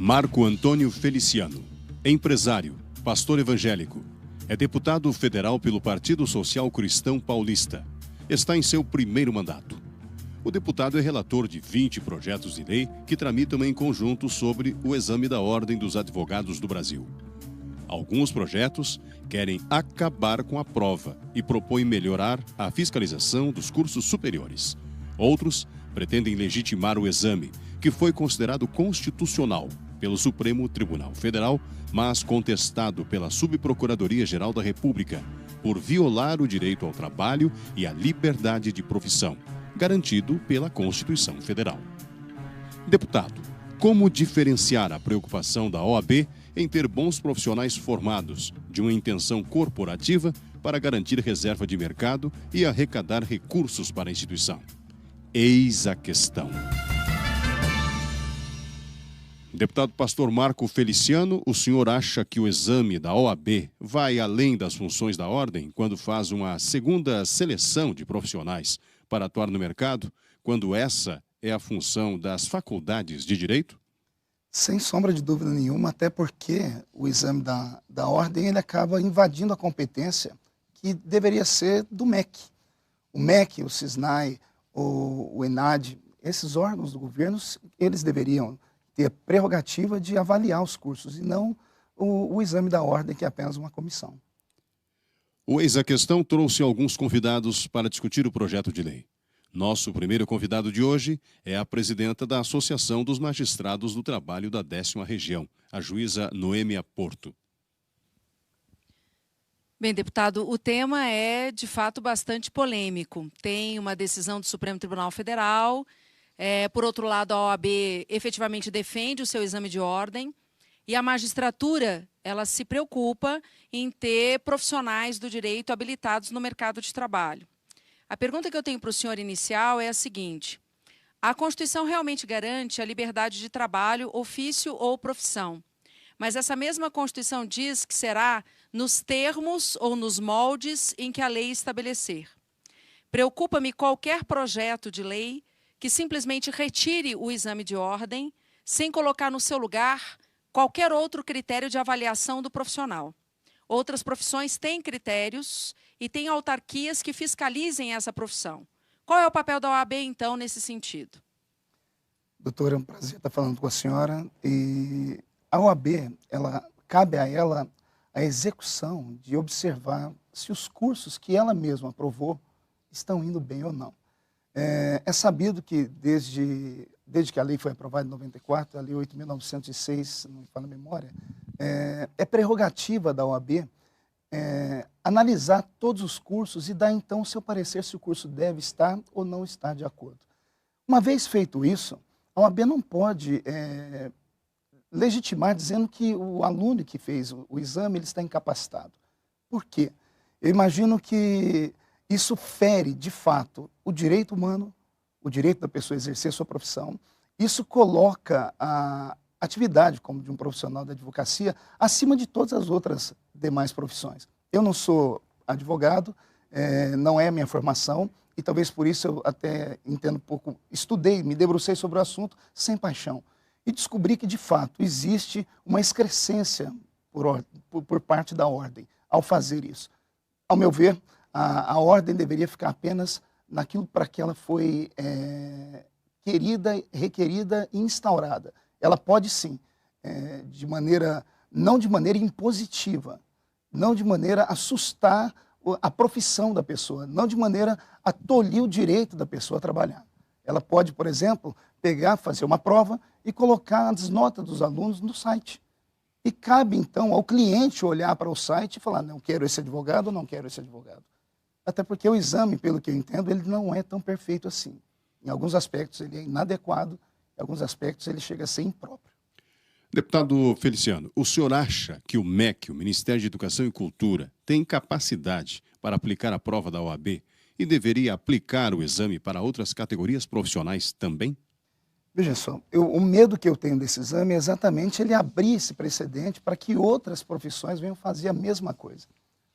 Marco Antônio Feliciano, empresário, pastor evangélico, é deputado federal pelo Partido Social Cristão Paulista. Está em seu primeiro mandato. O deputado é relator de 20 projetos de lei que tramitam em conjunto sobre o exame da Ordem dos Advogados do Brasil. Alguns projetos querem acabar com a prova e propõem melhorar a fiscalização dos cursos superiores. Outros pretendem legitimar o exame, que foi considerado constitucional pelo Supremo Tribunal Federal, mas contestado pela Subprocuradoria-Geral da República por violar o direito ao trabalho e à liberdade de profissão, garantido pela Constituição Federal. Deputado, como diferenciar a preocupação da OAB em ter bons profissionais formados de uma intenção corporativa para garantir reserva de mercado e arrecadar recursos para a instituição? Eis a questão. Deputado pastor Marco Feliciano, o senhor acha que o exame da OAB vai além das funções da ordem quando faz uma segunda seleção de profissionais para atuar no mercado, quando essa é a função das faculdades de direito? Sem sombra de dúvida nenhuma, até porque o exame da ordem ele acaba invadindo a competência que deveria ser do MEC. O MEC, o SISNAI, o ENAD, esses órgãos do governo, eles deveriam ter a prerrogativa de avaliar os cursos e não o exame da ordem, que é apenas uma comissão. O Eis a Questão trouxe alguns convidados para discutir o projeto de lei. Nosso primeiro convidado de hoje é a presidenta da Associação dos Magistrados do Trabalho da 10ª Região, a juíza Noêmia Porto. Bem, deputado, o tema é, de fato, bastante polêmico. Tem uma decisão do Supremo Tribunal Federal, por outro lado, a OAB efetivamente defende o seu exame de ordem e a magistratura, ela se preocupa em ter profissionais do direito habilitados no mercado de trabalho. A pergunta que eu tenho para o senhor inicial é a seguinte: a Constituição realmente garante a liberdade de trabalho, ofício ou profissão, mas essa mesma Constituição diz que será nos termos ou nos moldes em que a lei estabelecer. Preocupa-me qualquer projeto de lei que simplesmente retire o exame de ordem, sem colocar no seu lugar qualquer outro critério de avaliação do profissional. Outras profissões têm critérios e têm autarquias que fiscalizem essa profissão. Qual é o papel da OAB, então, nesse sentido? Doutora, é um prazer estar falando com a senhora. E a OAB, cabe a ela a execução de observar se os cursos que ela mesma aprovou estão indo bem ou não. É sabido que desde que a lei foi aprovada em 94, a lei 8.906, se não me falha a memória, é prerrogativa da OAB analisar todos os cursos e dar então o seu parecer se o curso deve estar ou não estar de acordo. Uma vez feito isso, a OAB não pode legitimar dizendo que o aluno que fez o exame ele está incapacitado. Por quê? Eu imagino que isso fere, de fato, o direito humano, o direito da pessoa exercer sua profissão. Isso coloca a atividade como de um profissional da advocacia acima de todas as outras demais profissões. Eu não sou advogado, não é a minha formação, e talvez por isso eu até entendo um pouco, estudei, me debrucei sobre o assunto sem paixão. E descobri que, de fato, existe uma excrescência por parte da ordem ao fazer isso. Ao meu ver, a ordem deveria ficar apenas naquilo para que ela foi requerida e instaurada. Ela pode sim, não de maneira impositiva, não de maneira a assustar a profissão da pessoa, não de maneira a tolir o direito da pessoa a trabalhar. Ela pode, por exemplo, fazer uma prova e colocar as notas dos alunos no site. E cabe, então, ao cliente olhar para o site e falar, não quero esse advogado ou não quero esse advogado. Até porque o exame, pelo que eu entendo, ele não é tão perfeito assim. Em alguns aspectos ele é inadequado, em alguns aspectos ele chega a ser impróprio. Deputado Feliciano, o senhor acha que o MEC, o Ministério de Educação e Cultura, tem capacidade para aplicar a prova da OAB e deveria aplicar o exame para outras categorias profissionais também? Veja só, o medo que eu tenho desse exame é exatamente ele abrir esse precedente para que outras profissões venham fazer a mesma coisa.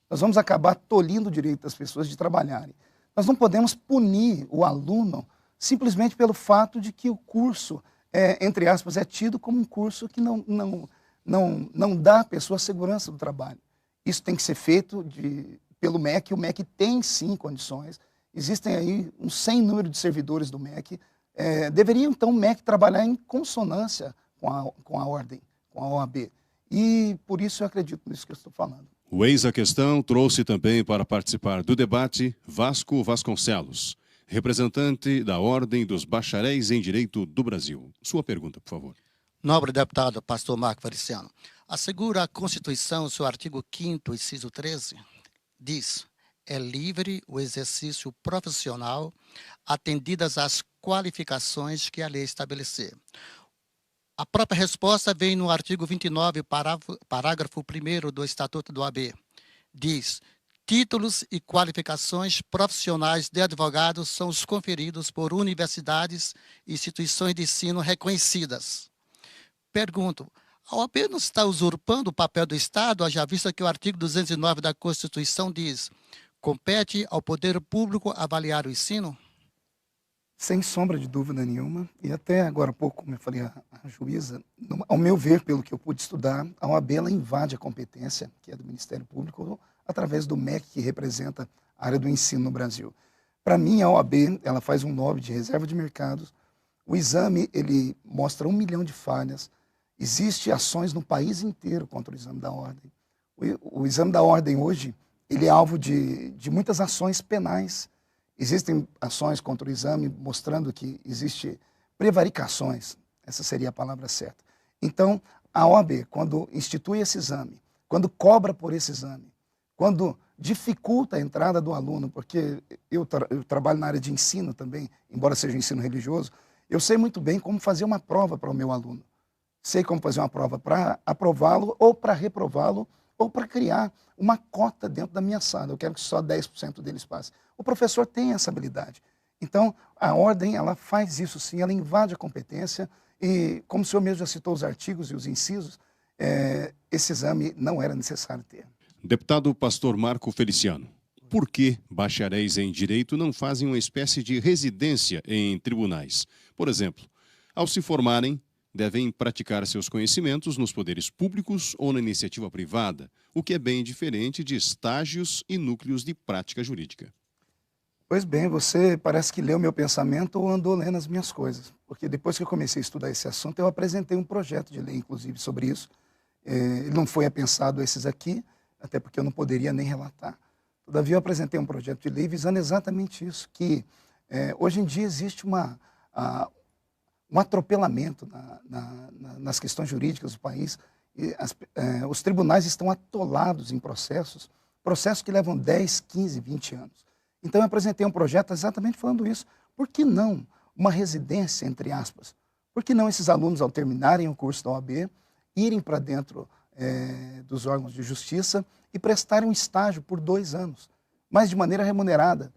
Nós vamos acabar tolhindo o direito das pessoas de trabalharem. Nós não podemos punir o aluno simplesmente pelo fato de que o curso entre aspas, é tido como um curso que não dá à pessoa segurança do trabalho. Isso tem que ser feito pelo MEC. O MEC tem, sim, condições. Existem aí um sem número de servidores do MEC. Deveria, então, o MEC trabalhar em consonância com a ordem, com a OAB. E, por isso, eu acredito nisso que eu estou falando. O Eis a Questão trouxe também para participar do debate Vasco Vasconcelos, representante da Ordem dos Bacharéis em Direito do Brasil. Sua pergunta, por favor. Nobre deputado pastor Marco Feliciano, assegura a Constituição, seu artigo 5º, inciso 13, diz: é livre o exercício profissional, atendidas as qualificações que a lei estabelecer. A própria resposta vem no artigo 29, parágrafo 1º do Estatuto do OAB. Diz: títulos e qualificações profissionais de advogados são os conferidos por universidades e instituições de ensino reconhecidas. Pergunto, a OAB não está usurpando o papel do Estado, haja vista que o artigo 209 da Constituição diz: compete ao poder público avaliar o ensino? Sem sombra de dúvida nenhuma, e até agora há pouco, como eu falei a juíza, ao meu ver, pelo que eu pude estudar, a OAB ela invade a competência, que é do Ministério Público, através do MEC, que representa a área do ensino no Brasil. Para mim, a OAB ela faz um lobby de reserva de mercados. O exame ele mostra 1 milhão de falhas. Existem ações no país inteiro contra o exame da ordem. O exame da ordem hoje ele é alvo de muitas ações penais. Existem ações contra o exame mostrando que existe prevaricações, essa seria a palavra certa. Então, a OAB, quando institui esse exame, quando cobra por esse exame, quando dificulta a entrada do aluno, porque eu trabalho na área de ensino também, embora seja um ensino religioso, eu sei muito bem como fazer uma prova para o meu aluno. Sei como fazer uma prova para aprová-lo ou para reprová-lo ou para criar uma cota dentro da minha sala. Eu quero que só 10% deles passem. O professor tem essa habilidade. Então, a ordem, ela faz isso sim, ela invade a competência e, como o senhor mesmo já citou os artigos e os incisos, esse exame não era necessário ter. Deputado pastor Marco Feliciano, por que bacharéis em Direito não fazem uma espécie de residência em tribunais? Por exemplo, ao se formarem, devem praticar seus conhecimentos nos poderes públicos ou na iniciativa privada, o que é bem diferente de estágios e núcleos de prática jurídica. Pois bem, você parece que leu meu pensamento ou andou lendo as minhas coisas, porque depois que eu comecei a estudar esse assunto, eu apresentei um projeto de lei, inclusive, sobre isso. Ele não foi apensado esses aqui, até porque eu não poderia nem relatar. Todavia, eu apresentei um projeto de lei visando exatamente isso, que hoje em dia existe um atropelamento nas questões jurídicas do país. E os tribunais estão atolados em processos que levam 10, 15, 20 anos. Então, eu apresentei um projeto exatamente falando isso. Por que não uma residência, entre aspas? Por que não esses alunos, ao terminarem o curso da OAB, irem para dentro dos órgãos de justiça e prestarem um estágio por 2 anos, mas de maneira remunerada,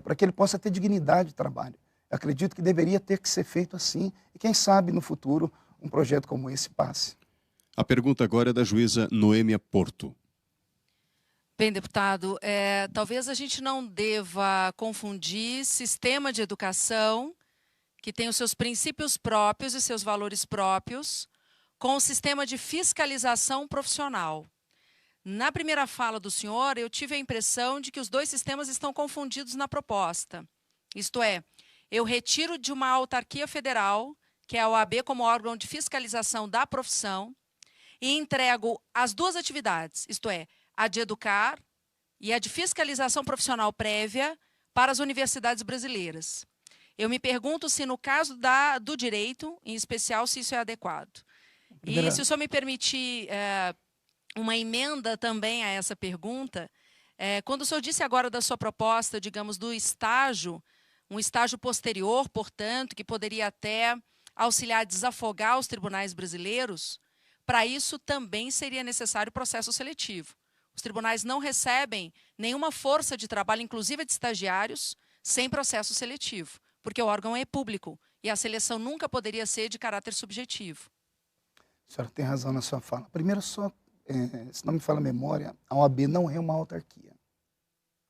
para que ele possa ter dignidade de trabalho? Eu acredito que deveria ter que ser feito assim, e quem sabe no futuro um projeto como esse passe. A pergunta agora é da juíza Noêmia Porto. Bem, deputado, talvez a gente não deva confundir sistema de educação, que tem os seus princípios próprios e seus valores próprios, com o sistema de fiscalização profissional. Na primeira fala do senhor, eu tive a impressão de que os dois sistemas estão confundidos na proposta. Isto é, eu retiro de uma autarquia federal, que é a OAB como órgão de fiscalização da profissão, e entrego as duas atividades, isto é, a de educar e a de fiscalização profissional prévia para as universidades brasileiras. Eu me pergunto se no caso do direito, em especial, se isso é adequado. E se o senhor me permitir uma emenda também a essa pergunta, quando o senhor disse agora da sua proposta, digamos, do estágio, um estágio posterior, portanto, que poderia até auxiliar a desafogar os tribunais brasileiros, para isso também seria necessário processo seletivo. Os tribunais não recebem nenhuma força de trabalho, inclusive de estagiários, sem processo seletivo, porque o órgão é público e a seleção nunca poderia ser de caráter subjetivo. A senhora tem razão na sua fala. Primeiro, se não me falha a memória, a OAB não é uma autarquia.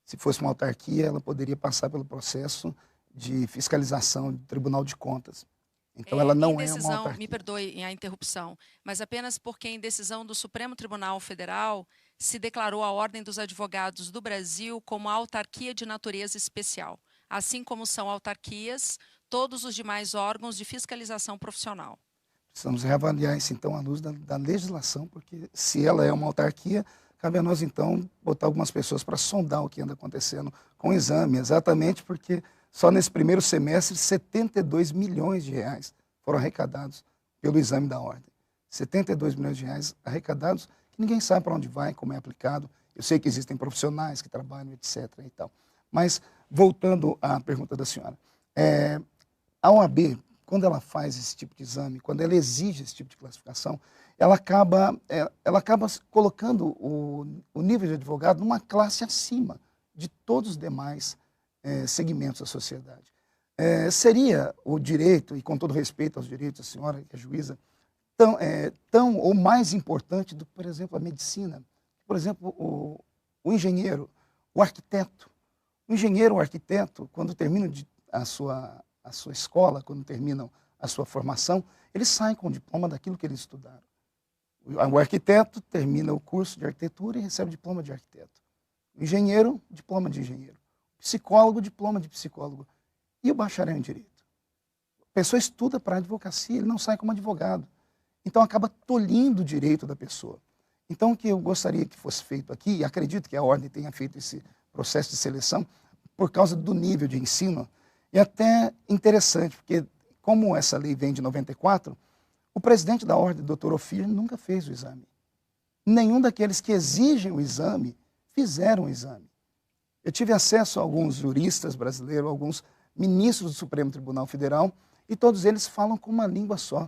Se fosse uma autarquia, ela poderia passar pelo processo de fiscalização do Tribunal de Contas. Então, ela não é uma decisão, autarquia. me perdoe a interrupção, mas apenas porque em decisão do Supremo Tribunal Federal se declarou a Ordem dos Advogados do Brasil como autarquia de natureza especial, assim como são autarquias todos os demais órgãos de fiscalização profissional. Precisamos reavaliar isso, então, à luz da legislação, porque se ela é uma autarquia, cabe a nós, então, botar algumas pessoas para sondar o que anda acontecendo com o exame, exatamente porque só nesse primeiro semestre, 72 milhões de reais foram arrecadados pelo exame da ordem. 72 milhões de reais arrecadados, que ninguém sabe para onde vai, como é aplicado. Eu sei que existem profissionais que trabalham, etc. E tal. Mas, voltando à pergunta da senhora, a OAB, quando ela faz esse tipo de exame, quando ela exige esse tipo de classificação, ela acaba colocando o nível de advogado numa classe acima de todos os demais segmentos da sociedade. Seria o direito, e com todo respeito aos direitos da senhora, que é juíza, tão ou mais importante do que, por exemplo, a medicina. Por exemplo, o engenheiro, o arquiteto. O engenheiro, o arquiteto, quando terminam a sua escola, quando terminam a sua formação, eles saem com o diploma daquilo que eles estudaram. O arquiteto termina o curso de arquitetura e recebe diploma de arquiteto. O engenheiro, diploma de engenheiro. O psicólogo, diploma de psicólogo. E o bacharel em direito? A pessoa estuda para advocacia, ele não sai como advogado. Então acaba tolhindo o direito da pessoa. Então o que eu gostaria que fosse feito aqui, e acredito que a ordem tenha feito esse processo de seleção, por causa do nível de ensino, é até interessante, porque como essa lei vem de 94, o presidente da ordem, Dr. Ofir, nunca fez o exame. Nenhum daqueles que exigem o exame fizeram o exame. Eu tive acesso a alguns juristas brasileiros, alguns ministros do Supremo Tribunal Federal, e todos eles falam com uma língua só.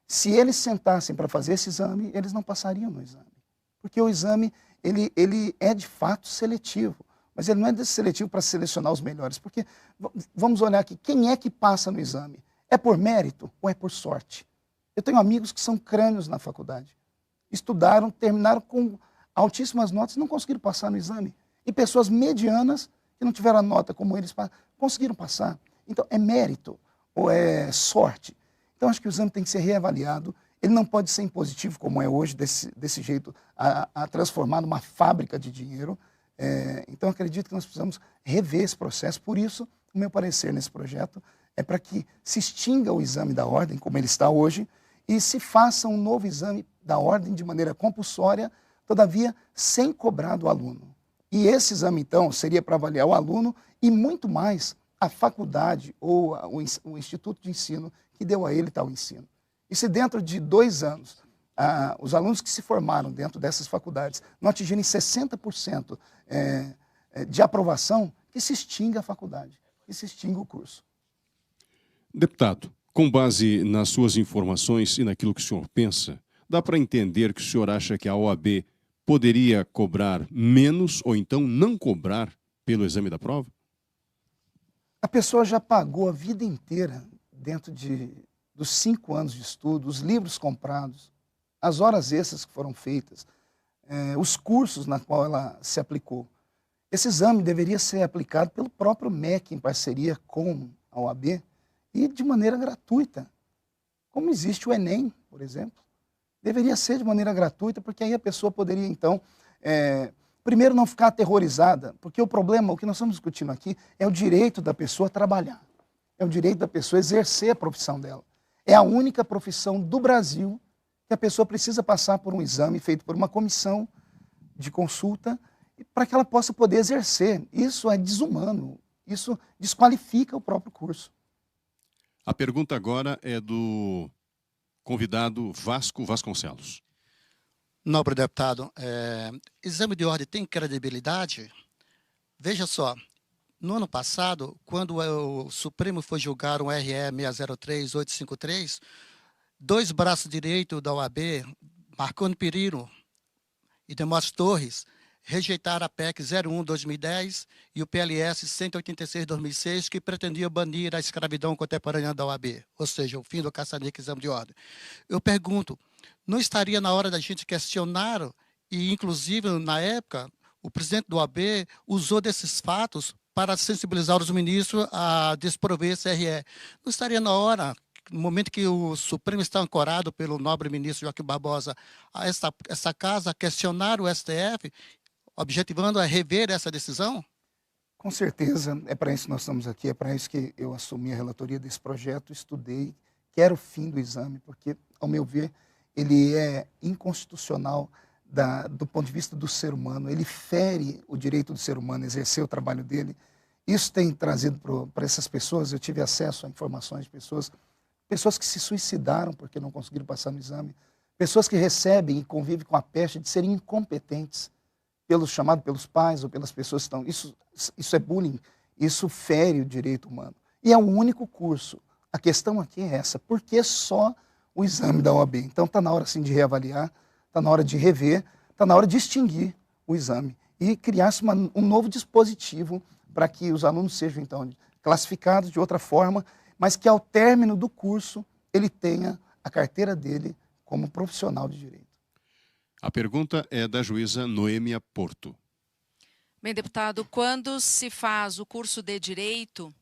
Se eles sentassem para fazer esse exame, eles não passariam no exame. Porque o exame, ele é de fato seletivo, mas ele não é seletivo para selecionar os melhores, porque vamos olhar aqui, quem é que passa no exame? É por mérito ou é por sorte? Eu tenho amigos que são crânios na faculdade. Estudaram, terminaram com altíssimas notas e não conseguiram passar no exame. E pessoas medianas, que não tiveram a nota como eles, conseguiram passar. Então, é mérito ou é sorte? Então, acho que o exame tem que ser reavaliado. Ele não pode ser impositivo, como é hoje, desse jeito, a transformar numa fábrica de dinheiro. Então, acredito que nós precisamos rever esse processo. Por isso, o meu parecer nesse projeto é para que se extinga o exame da ordem, como ele está hoje, e se faça um novo exame da ordem de maneira compulsória, todavia sem cobrar do aluno. E esse exame, então, seria para avaliar o aluno e muito mais a faculdade ou o instituto de ensino que deu a ele tal ensino. E se dentro de 2 anos, os alunos que se formaram dentro dessas faculdades não atingirem 60% de aprovação, que se extinga a faculdade, que se extinga o curso. Deputado, com base nas suas informações e naquilo que o senhor pensa, dá para entender que o senhor acha que a OAB poderia cobrar menos ou então não cobrar pelo exame da prova? A pessoa já pagou a vida inteira dentro dos 5 anos de estudo, os livros comprados, as horas extras que foram feitas, os cursos na qual ela se aplicou. Esse exame deveria ser aplicado pelo próprio MEC em parceria com a OAB e de maneira gratuita, como existe o Enem, por exemplo. Deveria ser de maneira gratuita, porque aí a pessoa poderia, então, primeiro não ficar aterrorizada, porque o problema, o que nós estamos discutindo aqui, é o direito da pessoa trabalhar, é o direito da pessoa exercer a profissão dela. É a única profissão do Brasil que a pessoa precisa passar por um exame feito por uma comissão de consulta para que ela possa poder exercer. Isso é desumano, isso desqualifica o próprio curso. A pergunta agora é do convidado Vasco Vasconcelos. Nobre deputado, exame de ordem tem credibilidade? Veja só, no ano passado, quando o Supremo foi julgar um RE 603-853, 2 braços direitos da OAB, Marconi Perillo e Demóstenes Torres, rejeitaram a PEC 01/2010 e o PLS 186/2006, que pretendia banir a escravidão contemporânea da OAB, ou seja, o fim do caça-níquel exame de ordem. Eu pergunto, não estaria na hora da gente questionar, e inclusive na época, o presidente do OAB usou desses fatos para sensibilizar os ministros a desprover esse RE. Não estaria na hora no momento que o Supremo está ancorado pelo nobre ministro Joaquim Barbosa a essa casa questionar o STF, objetivando a rever essa decisão? Com certeza, é para isso que nós estamos aqui, é para isso que eu assumi a relatoria desse projeto, estudei, quero o fim do exame, porque, ao meu ver, ele é inconstitucional do ponto de vista do ser humano, ele fere o direito do ser humano a exercer o trabalho dele. Isso tem trazido para essas pessoas, eu tive acesso a informações de pessoas que se suicidaram porque não conseguiram passar no exame, pessoas que recebem e convivem com a peste de serem incompetentes, chamado pelos pais ou pelas pessoas que estão... Isso é bullying, isso fere o direito humano. E é o único curso. A questão aqui é essa, por que só o exame da OAB? Então está na hora sim de reavaliar, está na hora de rever, está na hora de extinguir o exame e criar-se um novo dispositivo para que os alunos sejam, então, classificados de outra forma, mas que ao término do curso ele tenha a carteira dele como profissional de direito. A pergunta é da juíza Noêmia Porto. Bem, deputado, quando se faz o curso de Direito,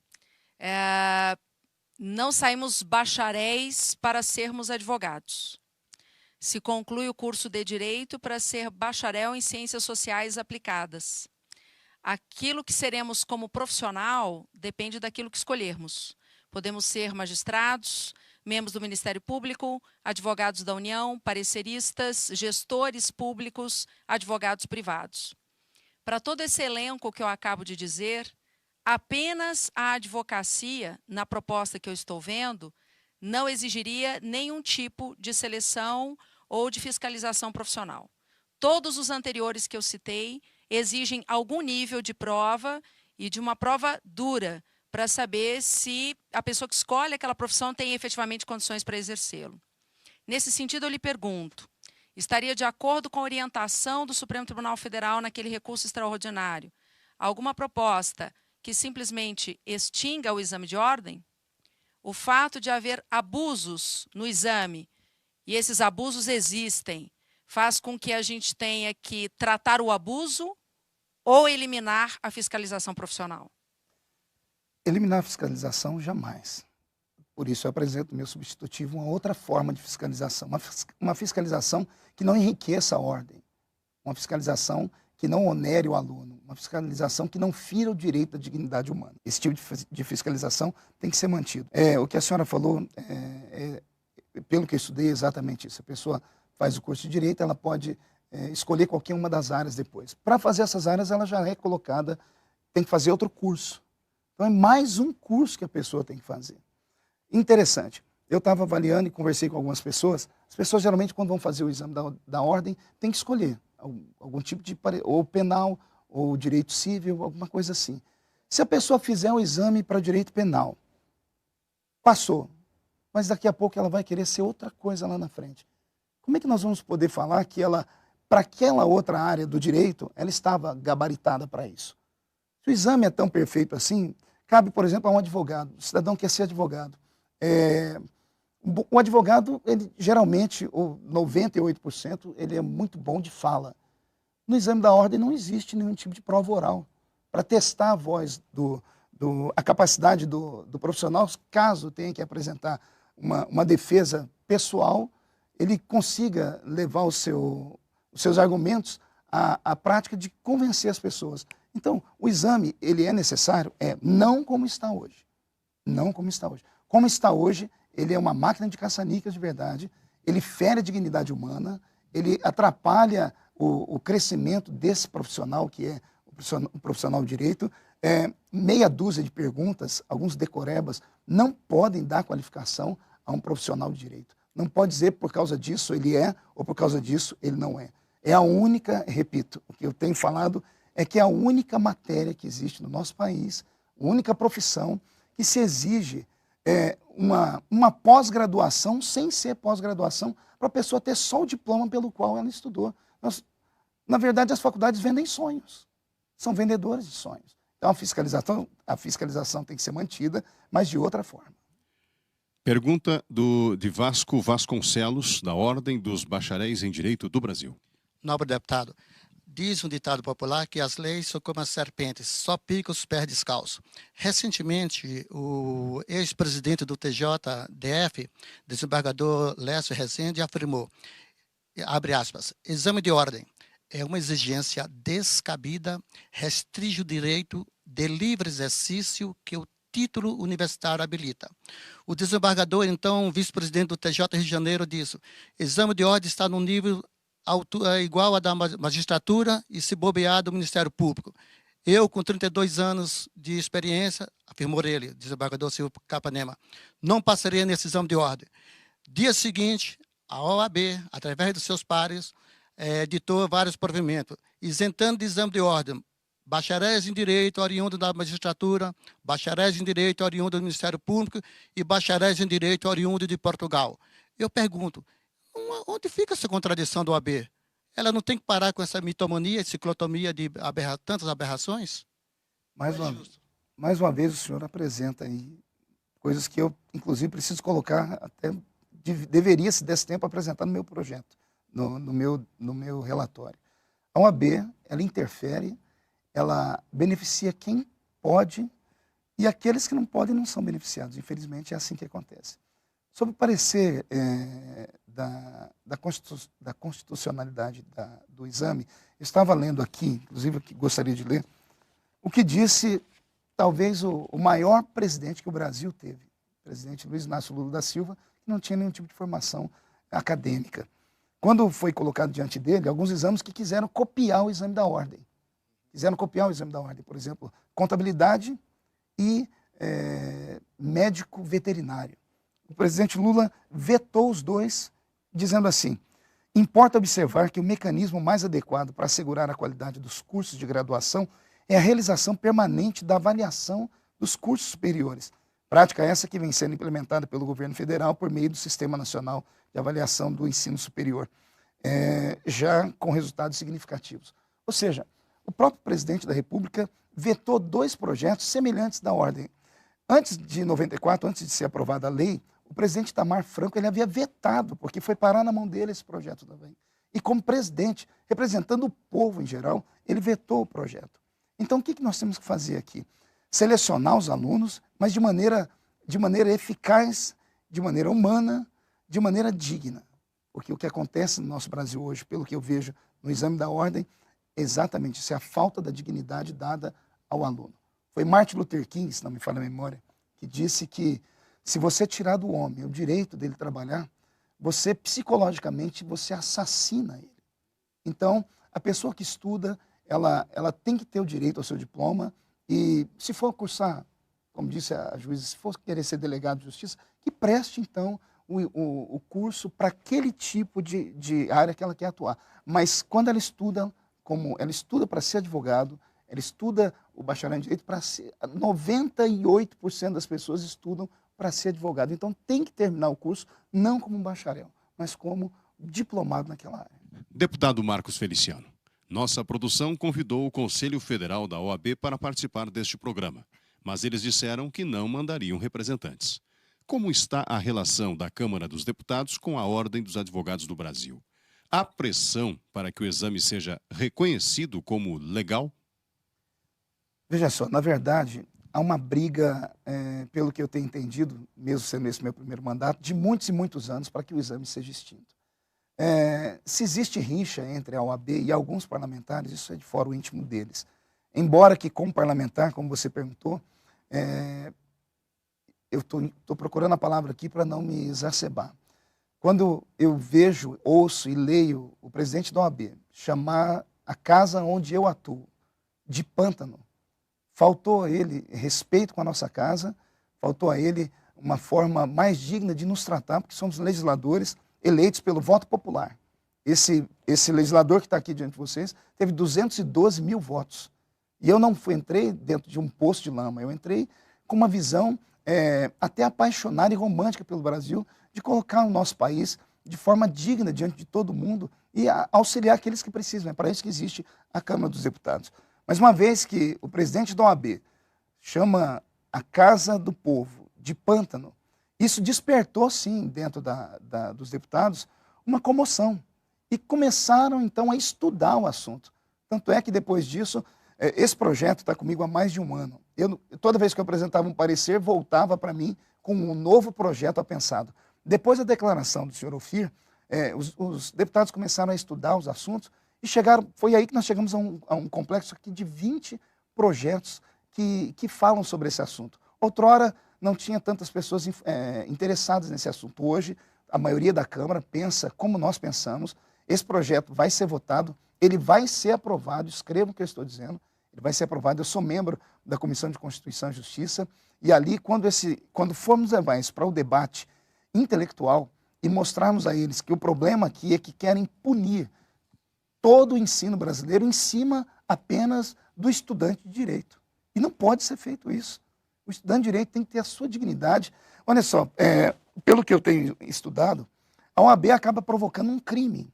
não saímos bacharéis para sermos advogados. Se conclui o curso de Direito para ser bacharel em Ciências Sociais Aplicadas. Aquilo que seremos como profissional depende daquilo que escolhermos. Podemos ser magistrados, membros do Ministério Público, advogados da União, pareceristas, gestores públicos, advogados privados. Para todo esse elenco que eu acabo de dizer, apenas a advocacia, na proposta que eu estou vendo, não exigiria nenhum tipo de seleção ou de fiscalização profissional. Todos os anteriores que eu citei exigem algum nível de prova e de uma prova dura para saber se a pessoa que escolhe aquela profissão tem efetivamente condições para exercê-lo. Nesse sentido, eu lhe pergunto, estaria de acordo com a orientação do Supremo Tribunal Federal naquele recurso extraordinário alguma proposta que simplesmente extinga o exame de ordem? O fato de haver abusos no exame, e esses abusos existem, faz com que a gente tenha que tratar o abuso ou eliminar a fiscalização profissional? Eliminar a fiscalização, jamais. Por isso eu apresento meu substitutivo uma outra forma de fiscalização, uma fiscalização que não enriqueça a ordem, uma fiscalização que não onere o aluno, uma fiscalização que não fira o direito à dignidade humana. Esse tipo de fiscalização tem que ser mantido. O que a senhora falou, pelo que eu estudei, é exatamente isso. A pessoa faz o curso de Direito, ela pode escolher qualquer uma das áreas depois. Para fazer essas áreas, ela já é colocada, tem que fazer outro curso. Então é mais um curso que a pessoa tem que fazer. Interessante. Eu estava avaliando e conversei com algumas pessoas. As pessoas geralmente, quando vão fazer o exame da ordem, tem que escolher algum tipo de, ou penal, ou direito civil, alguma coisa assim. Se a pessoa fizer o exame para direito penal, passou, mas daqui a pouco ela vai querer ser outra coisa lá na frente. Como é que nós vamos poder falar que ela, para aquela outra área do direito, ela estava gabaritada para isso? Se o exame é tão perfeito assim, cabe, por exemplo, a um advogado. O cidadão quer ser advogado. O advogado, ele geralmente, ou 98%, ele é muito bom de fala. No exame da ordem não existe nenhum tipo de prova oral para testar a voz, a capacidade do profissional, caso tenha que apresentar uma defesa pessoal, ele consiga levar os seus argumentos à prática de convencer as pessoas. Então, o exame, ele é necessário? Não como está hoje. Não como está hoje. Como está hoje, ele é uma máquina de caça-níqueis de verdade, ele fere a dignidade humana, ele atrapalha o crescimento desse profissional, que é o profissional de direito. Meia dúzia de perguntas, alguns decorebas, não podem dar qualificação a um profissional de direito. Não pode dizer por causa disso ele é, ou por causa disso ele não é. É a única, repito, o que eu tenho falado é que é a única matéria que existe no nosso país, a única profissão que se exige uma pós-graduação sem ser pós-graduação para a pessoa ter só o diploma pelo qual ela estudou. Na verdade, as faculdades vendem sonhos, são vendedores de sonhos. Então a fiscalização tem que ser mantida, mas de outra forma. Pergunta de Vasco Vasconcelos, da Ordem dos Bacharéis em Direito do Brasil. Nobre deputado, Diz um ditado popular que as leis são como as serpentes, só picam os pés descalços. Recentemente, o ex-presidente do TJDF, desembargador Lécio Rezende, afirmou, abre aspas, exame de ordem é uma exigência descabida, restringe o direito de livre exercício que o título universitário habilita. O desembargador, então, vice-presidente do TJ Rio de Janeiro, disse, exame de ordem está no nível igual a da magistratura e, se bobear, do Ministério Público. Eu, com 32 anos de experiência, afirmou ele, desembargador Silvio Capanema, não passaria nesse exame de ordem. Dia seguinte, a OAB, através dos seus pares, editou vários provimentos, isentando de exame de ordem bacharéis em Direito oriundo da magistratura, bacharéis em Direito oriundo do Ministério Público e bacharéis em Direito oriundo de Portugal. Eu pergunto, onde fica essa contradição da OAB? Ela não tem que parar com essa mitomania, ciclotomia de tantas aberrações? Mais uma vez o senhor apresenta aí coisas que eu, inclusive, preciso colocar, até deveria, se desse tempo, apresentar no meu projeto, no meu relatório. A OAB, ela interfere, ela beneficia quem pode e aqueles que não podem não são beneficiados. Infelizmente, é assim que acontece. Sobre o parecer da constitucionalidade do exame, eu estava lendo aqui, inclusive eu gostaria de ler, o que disse talvez o maior presidente que o Brasil teve, o presidente Luiz Inácio Lula da Silva, que não tinha nenhum tipo de formação acadêmica. Quando foi colocado diante dele, alguns exames que quiseram copiar o exame da ordem. Por exemplo, contabilidade e médico veterinário. O presidente Lula vetou os dois, dizendo assim, importa observar que o mecanismo mais adequado para assegurar a qualidade dos cursos de graduação é a realização permanente da avaliação dos cursos superiores. Prática essa que vem sendo implementada pelo governo federal por meio do Sistema Nacional de Avaliação do Ensino Superior, já com resultados significativos. Ou seja, o próprio presidente da República vetou dois projetos semelhantes da ordem. Antes de 94, antes de ser aprovada a lei, o presidente Itamar Franco ele havia vetado, porque foi parar na mão dele esse projeto também. E como presidente, representando o povo em geral, ele vetou o projeto. Então, o que nós temos que fazer aqui? Selecionar os alunos, mas de maneira eficaz, de maneira humana, de maneira digna. Porque o que acontece no nosso Brasil hoje, pelo que eu vejo no exame da ordem, é exatamente isso, é a falta da dignidade dada ao aluno. Foi Martin Luther King, se não me falha a memória, que disse que se você tirar do homem o direito dele trabalhar, você, psicologicamente, você assassina ele. Então, a pessoa que estuda, ela tem que ter o direito ao seu diploma e, se for cursar, como disse a juíza, se for querer ser delegado de justiça, que preste, então, o curso para aquele tipo de área que ela quer atuar. Mas, quando ela estuda, como ela estuda para ser advogado, ela estuda o bacharel em direito para ser... 98% das pessoas estudam para ser advogado. Então, tem que terminar o curso não como um bacharel, mas como diplomado naquela área. Deputado Marcos Feliciano, nossa produção convidou o Conselho Federal da OAB para participar deste programa, mas eles disseram que não mandariam representantes. Como está a relação da Câmara dos Deputados com a Ordem dos Advogados do Brasil? Há pressão para que o exame seja reconhecido como legal? Veja só, na verdade, há uma briga, pelo que eu tenho entendido, mesmo sendo esse meu primeiro mandato, de muitos e muitos anos para que o exame seja extinto. Se existe rixa entre a OAB e alguns parlamentares, isso é de fora o íntimo deles. Embora que, como parlamentar, como você perguntou, eu estou procurando a palavra aqui para não me exacerbar. Quando eu vejo, ouço e leio o presidente da OAB chamar a casa onde eu atuo de pântano, faltou a ele respeito com a nossa casa, faltou a ele uma forma mais digna de nos tratar, porque somos legisladores eleitos pelo voto popular. Esse legislador que está aqui diante de vocês teve 212 mil votos. E eu não entrei dentro de um poço de lama, eu entrei com uma visão até apaixonada e romântica pelo Brasil, de colocar o nosso país de forma digna diante de todo mundo e auxiliar aqueles que precisam. É para isso que existe a Câmara dos Deputados. Mas uma vez que o presidente da OAB chama a Casa do Povo de pântano, isso despertou, sim, dentro dos deputados, uma comoção. E começaram, então, a estudar o assunto. Tanto é que depois disso, esse projeto está comigo há mais de um ano. Toda vez que eu apresentava um parecer, voltava para mim com um novo projeto apensado. Depois da declaração do senhor Ofir, os deputados começaram a estudar os assuntos e foi aí que nós chegamos a um complexo aqui de 20 projetos que falam sobre esse assunto. Outrora, não tinha tantas pessoas interessadas nesse assunto. Hoje, a maioria da Câmara pensa como nós pensamos. Esse projeto vai ser votado, ele vai ser aprovado, escrevam o que eu estou dizendo, ele vai ser aprovado. Eu sou membro da Comissão de Constituição e Justiça, e ali, quando formos levar isso para o debate intelectual e mostrarmos a eles que o problema aqui é que querem punir todo o ensino brasileiro em cima apenas do estudante de direito. E não pode ser feito isso. O estudante de direito tem que ter a sua dignidade. Olha só, pelo que eu tenho estudado, a OAB acaba provocando um crime.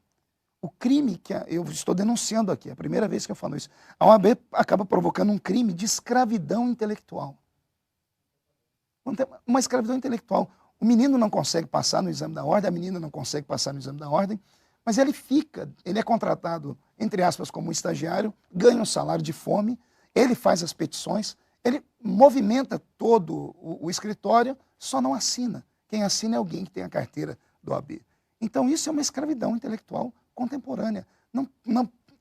O crime que eu estou denunciando aqui, é a primeira vez que eu falo isso. A OAB acaba provocando um crime de escravidão intelectual. Uma escravidão intelectual. O menino não consegue passar no exame da ordem, a menina não consegue passar no exame da ordem, mas ele é contratado, entre aspas, como um estagiário, ganha um salário de fome, ele faz as petições, ele movimenta todo o escritório, só não assina. Quem assina é alguém que tem a carteira do OAB. Então isso é uma escravidão intelectual contemporânea.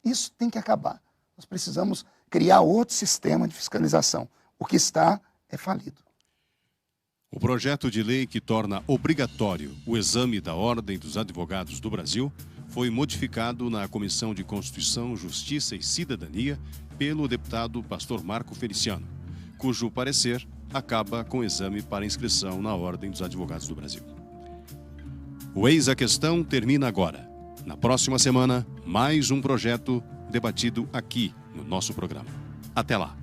Isso tem que acabar. Nós precisamos criar outro sistema de fiscalização. O que está é falido. O projeto de lei que torna obrigatório o exame da Ordem dos Advogados do Brasil foi modificado na Comissão de Constituição, Justiça e Cidadania pelo deputado pastor Marco Feliciano, cujo parecer acaba com o exame para inscrição na Ordem dos Advogados do Brasil. O Eis a Questão termina agora. Na próxima semana, mais um projeto debatido aqui no nosso programa. Até lá!